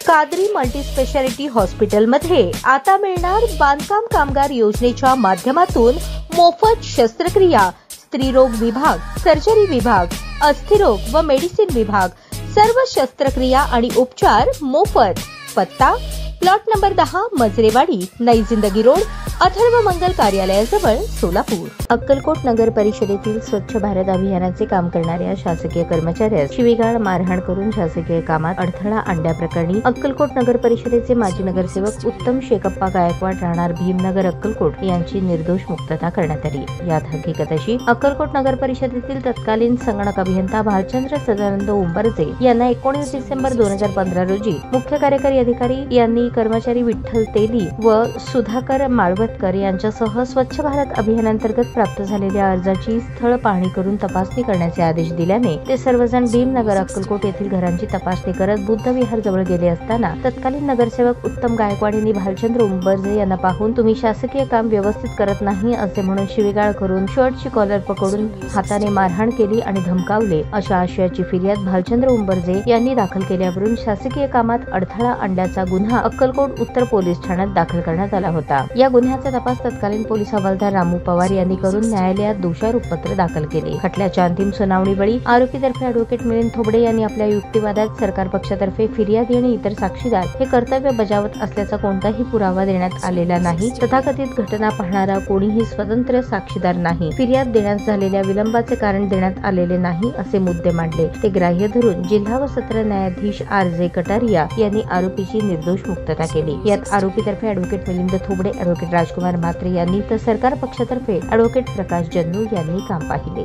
Qadri multi speciality हॉस्पिटलमध्ये आता मिळणार बांधकाम कामगार योजनेच्या माध्यमातून मोफत शस्त्रक्रिया, स्त्रीरोग विभाग, सर्जरी विभाग, अस्थिरोग व मेडिसिन विभाग, सर्व शस्त्रक्रिया आणि उपचार मोफत। पत्ता प्लॉट नंबर 10, मजरेवाडी, नई जिंदगी रोड, अथर्व मंगल कार्यालयाजवळ, सोलापूर। अक्कलकोट नगर परिषदेतील स्वच्छ भारत अभियानाचे काम करणाऱ्या शासकीय कर्मचाऱ्यास शिवीगाळ, मारहाण करून शासकीय कामात अडथळा आणल्याप्रकरणी अक्कलकोट नगर परिषदेचे माजी नगरसेवक उत्तम शेकप्पा गायकवाड, राहणार भीमनगर, अक्कलकोट यांची निर्दोष मुक्तता करण्यात आली। यात हकीकत अशी, अक्कलकोट नगर परिषदेतील तत्कालीन संगणक अभियंता भालचंद्र सदानंद उंबरजे यांना 19 डिसेंबर 2015 रोजी मुख्य कार्यकारी अधिकारी यांनी कर्मचारी विठ्ठल तेली व सुधाकर माळवतकर यांच्यासह स्वच्छ भारत अभियानांतर्गत प्राप्त झालेल्या अर्जाची स्थळ पाहणी करून तपासणी करण्याचे आदेश दिल्याने ते सर्वजण भीमनगर, अक्कलकोट येथील घरांची तपासणी करत बुद्ध विहार जवळ गेले असताना तत्कालीन नगरसेवक उत्तम गायकवाड यांनी भालचंद्र उंबरजे यांना पाहून तुम्ही शासकीय काम व्यवस्थित करत नाही असे म्हणून शिवीगाळ करून शर्टची कॉलर पकडून हाताने मारहाण केली आणि धमकावले, अशा आशयाची फिर्याद भालचंद्र उंबरजे यांनी दाखल केल्यावरून शासकीय कामात अडथळा आणल्याचा गुन्हा अक्कलकोट उत्तर पोलीस ठाण्यात दाखल करण्यात आला होता। या गुन्ह्याचा तपास तत्कालीन पोलीस हवालदार रामू पवार यांनी करून न्यायालयात दोषारोप पत्र दाखल केले। खटल्याच्या अंतिम सुनावणीवेळी आरोपीतर्फे ॲडव्होकेट मिलिंद थोबडे यांनी आपल्या युक्तिवादात सरकार पक्षातर्फे फिर्यादी आणि इतर साक्षीदार हे कर्तव्य बजावत असल्याचा कोणताही पुरावा देण्यात आलेला नाही। तथाकथित घटना पाहणारा कोणीही स्वतंत्र साक्षीदार नाही। फिर्याद देण्यास झालेल्या विलंबाचे कारण देण्यात आलेले नाही असे मुद्दे मांडले। ते ग्राह्य धरून जिल्हा व सत्र न्यायाधीश RJ कटारिया यांनी आरोपीची निर्दोष मुक्तता केली। यात आरोपीतर्फे ॲडव्होकेट मिलिंद थोबडे, ॲडव्होकेट राजकुमार म्हात्रे यांनी तर सरकार पक्षातर्फे ॲडव्होकेट प्रकाश जन्नू यांनी काम पाहिले।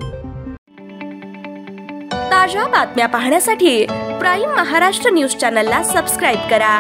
ताज्या बातम्या पाहण्यासाठी प्राईम महाराष्ट्र न्यूज चॅनलला सबस्क्राईब करा।